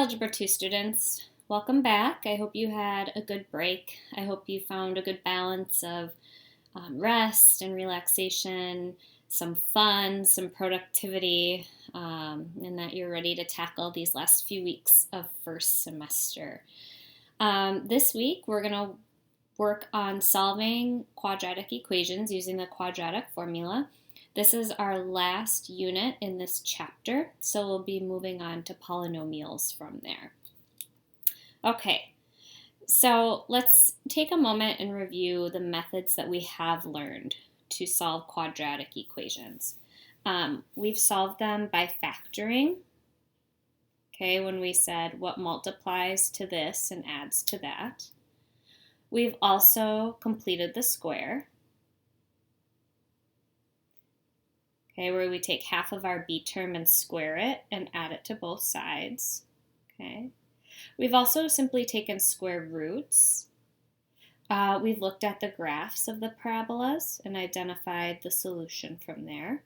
Algebra 2 students, welcome back. I hope you had a good break. I hope you found a good balance of rest and relaxation, some fun, some productivity, and that you're ready to tackle these last few weeks of first semester. This week, we're going to work on solving quadratic equations using the quadratic formula. This is our last unit in this chapter, so we'll be moving on to polynomials from there. Okay, so let's take a moment and review the methods that we have learned to solve quadratic equations. We've solved them by factoring, okay, when we said what multiplies to this and adds to that. We've also completed the square, okay, where we take half of our b term and square it and add it to both sides. Okay. We've also simply taken square roots. We've looked at the graphs of the parabolas and identified the solution from there.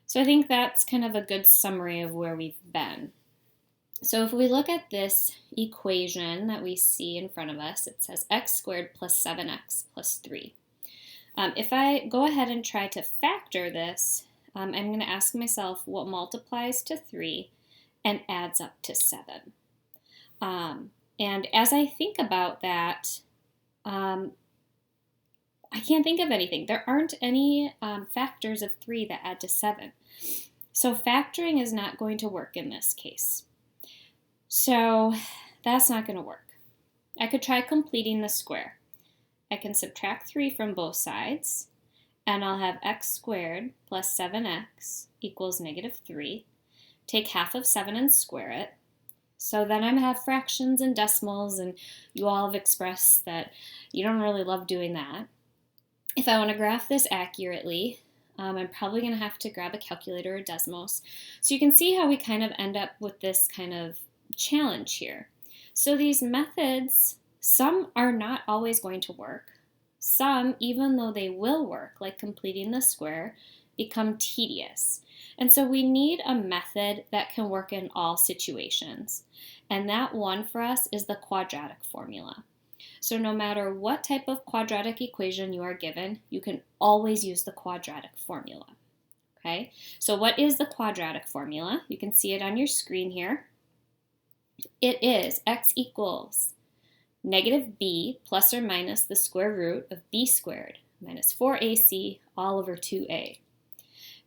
So I think that's kind of a good summary of where we've been. So if we look at this equation that we see in front of us, it says x squared plus 7x plus 3. If I go ahead and try to factor this, I'm going to ask myself what multiplies to 3 and adds up to 7. And as I think about that, I can't think of anything. There aren't any factors of 3 that add to 7. So factoring is not going to work in this case. So that's not going to work. I could try completing the square. I can subtract 3 from both sides, and I'll have x squared plus 7x equals negative 3. Take half of 7 and square it. So then I have fractions and decimals, and you all have expressed that you don't really love doing that. If I want to graph this accurately, I'm probably going to have to grab a calculator or Desmos. So you can see how we kind of end up with this kind of challenge here. So these methods, some are not always going to work. Some, even though they will work, like completing the square, become tedious. And so we need a method that can work in all situations. And that one for us is the quadratic formula. So no matter what type of quadratic equation you are given, you can always use the quadratic formula. Okay, so what is the quadratic formula? You can see it on your screen here. It is x equals negative b plus or minus the square root of b squared minus 4ac all over 2a.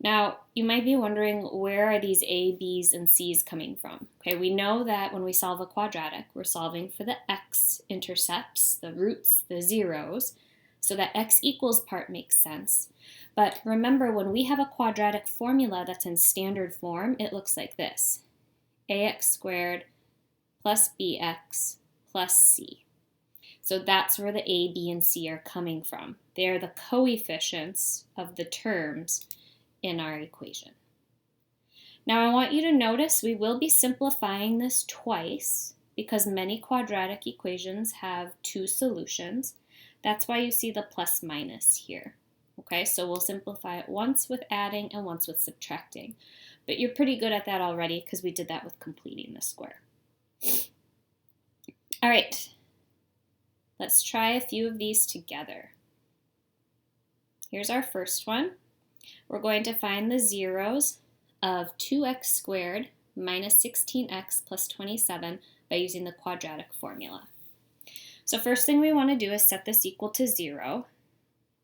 Now, you might be wondering, where are these a, b's, and c's coming from? Okay, we know that when we solve a quadratic, we're solving for the x-intercepts, the roots, the zeros, so that x equals part makes sense. But remember, when we have a quadratic formula that's in standard form, it looks like this: ax squared plus bx plus c. So that's where the a, b, and c are coming from. They are the coefficients of the terms in our equation. Now I want you to notice we will be simplifying this twice because many quadratic equations have two solutions. That's why you see the plus minus here. Okay, so we'll simplify it once with adding and once with subtracting. But you're pretty good at that already because we did that with completing the square. All right, let's try a few of these together. Here's our first one. We're going to find the zeros of 2x squared minus 16x plus 27 by using the quadratic formula. So first thing we want to do is set this equal to 0.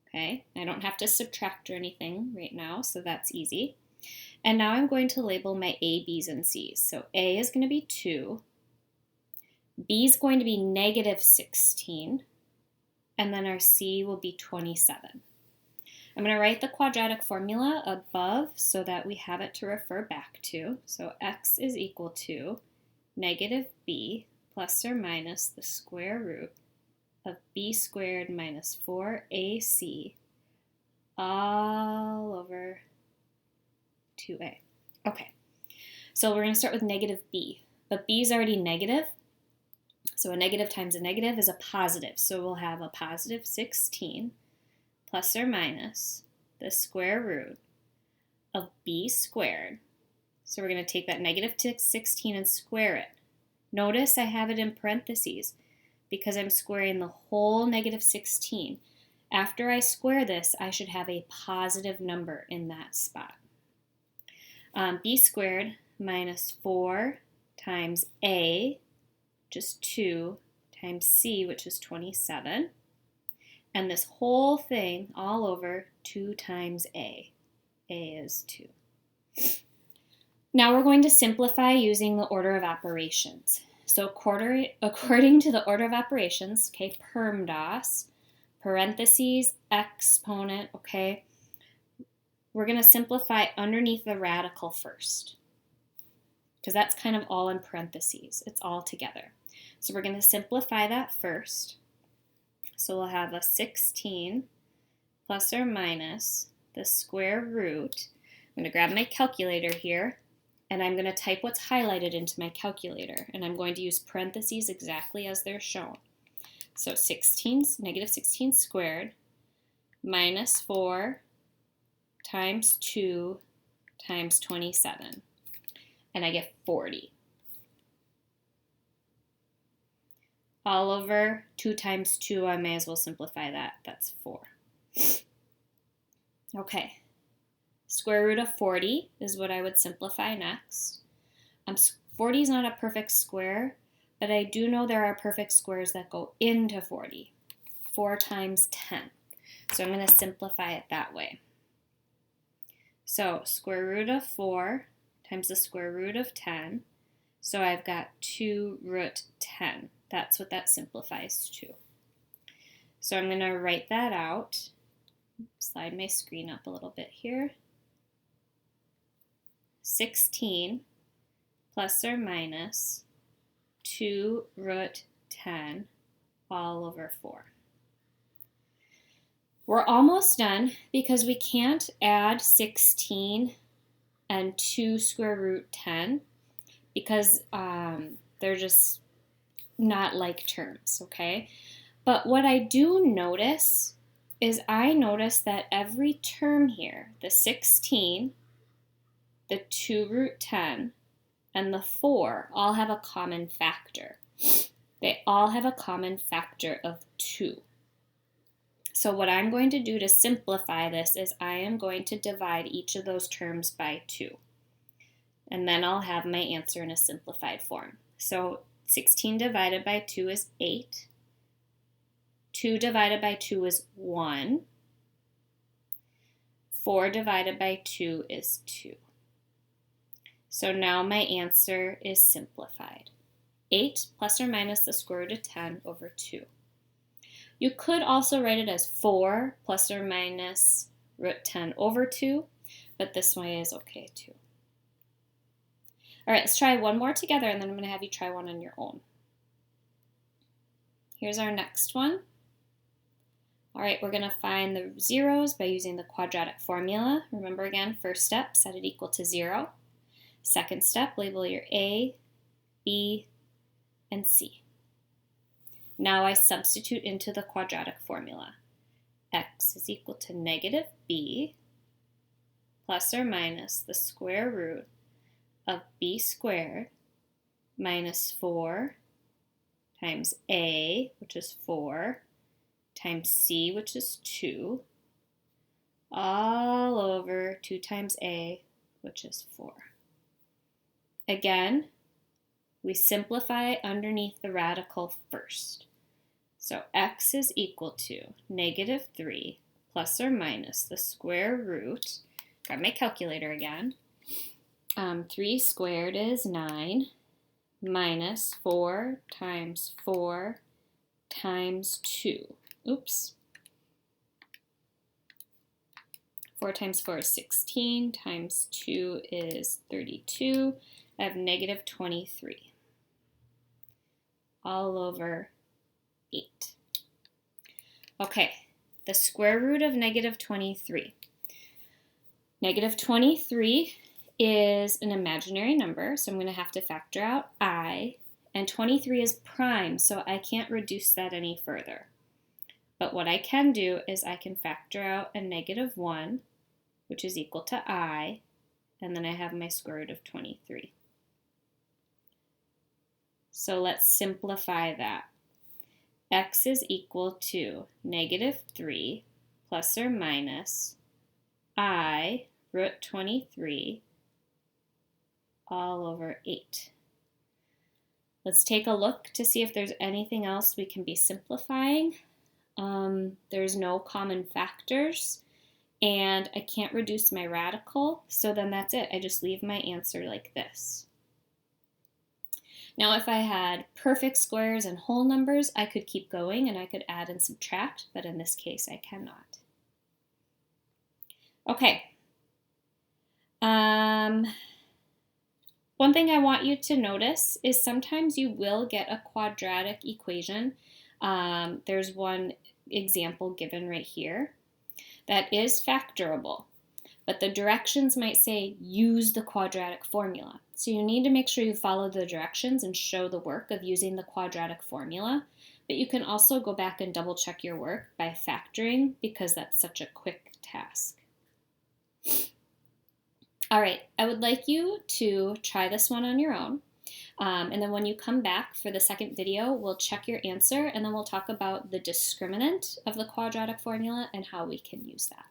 Okay, I don't have to subtract or anything right now, so that's easy. And now I'm going to label my a, b's, and c's. So a is going to be 2, b is going to be negative 16, and then our c will be 27. I'm going to write the quadratic formula above so that we have it to refer back to. So x is equal to negative b plus or minus the square root of b squared minus 4ac all over 2a. Okay, so we're going to start with negative b, but b is already negative. So a negative times a negative is a positive. So we'll have a positive 16 plus or minus the square root of b squared So we're going to take that negative 16 and square it. Notice I have it in parentheses because I'm squaring the whole negative 16. After I square this, I should have a positive number in that spot. B squared minus 4 times A, which is 2, times C, which is 27. And this whole thing all over 2 times A. A is 2. Now we're going to simplify using the order of operations. So according to the order of operations, okay, PERMDAS, parentheses, exponent, okay, we're going to simplify underneath the radical first because that's kind of all in parentheses. It's all together. So we're going to simplify that first. So we'll have a 16 plus or minus the square root. I'm going to grab my calculator here, and I'm going to type what's highlighted into my calculator, and I'm going to use parentheses exactly as they're shown. So negative 16 squared minus 4 times 2 times 27, and I get 40. All over 2 times 2, I may as well simplify that. That's 4. Okay, square root of 40 is what I would simplify next. 40 is not a perfect square, but I do know there are perfect squares that go into 40. 4 times 10. So I'm going to simplify it that way. So square root of 4 times the square root of 10. So I've got 2 root 10. That's what that simplifies to. So I'm going to write that out. Slide my screen up a little bit here. 16 plus or minus 2 root 10 all over 4. We're almost done because we can't add 16 and 2 square root 10 because they're just not like terms, okay? But what I do notice is I notice that every term here, the 16, the 2 root 10, and the 4 all have a common factor. They all have a common factor of 2. So what I'm going to do to simplify this is I am going to divide each of those terms by 2. And then I'll have my answer in a simplified form. So 16 divided by 2 is 8. 2 divided by 2 is 1. 4 divided by 2 is 2. So now my answer is simplified. 8 plus or minus the square root of 10 over 2. You could also write it as 4 plus or minus root 10 over 2, but this way is okay too. All right, let's try one more together, and then I'm going to have you try one on your own. Here's our next one. All right, we're going to find the zeros by using the quadratic formula. Remember again, first step, set it equal to 0. Second step, label your A, B, and C. Now I substitute into the quadratic formula. X is equal to negative B plus or minus the square root of B squared minus 4 times A, which is 4, times C, which is 2, all over 2 times A, which is 4. Again, we simplify underneath the radical first. So x is equal to negative 3 plus or minus the square root, grab my calculator again, 3 squared is 9, minus 4 times 4 times 2. Oops. 4 times 4 is 16, times 2 is 32. I have negative 23. All over 8. Okay, the square root of negative 23. Negative 23 is an imaginary number, so I'm going to have to factor out I, and 23 is prime, so I can't reduce that any further. But what I can do is I can factor out a negative 1, which is equal to I, and then I have my square root of 23. So let's simplify that. X is equal to negative 3 plus or minus I root 23 all over 8. Let's take a look to see if there's anything else we can be simplifying. There's no common factors, and I can't reduce my radical, so then that's it. I just leave my answer like this. Now, if I had perfect squares and whole numbers, I could keep going and I could add and subtract, but in this case, I cannot. Okay. One thing I want you to notice is sometimes you will get a quadratic equation. There's one example given right here that is factorable, but the directions might say use the quadratic formula. So you need to make sure you follow the directions and show the work of using the quadratic formula, but you can also go back and double check your work by factoring because that's such a quick task. All right, I would like you to try this one on your own. And then when you come back for the second video, we'll check your answer and then we'll talk about the discriminant of the quadratic formula and how we can use that.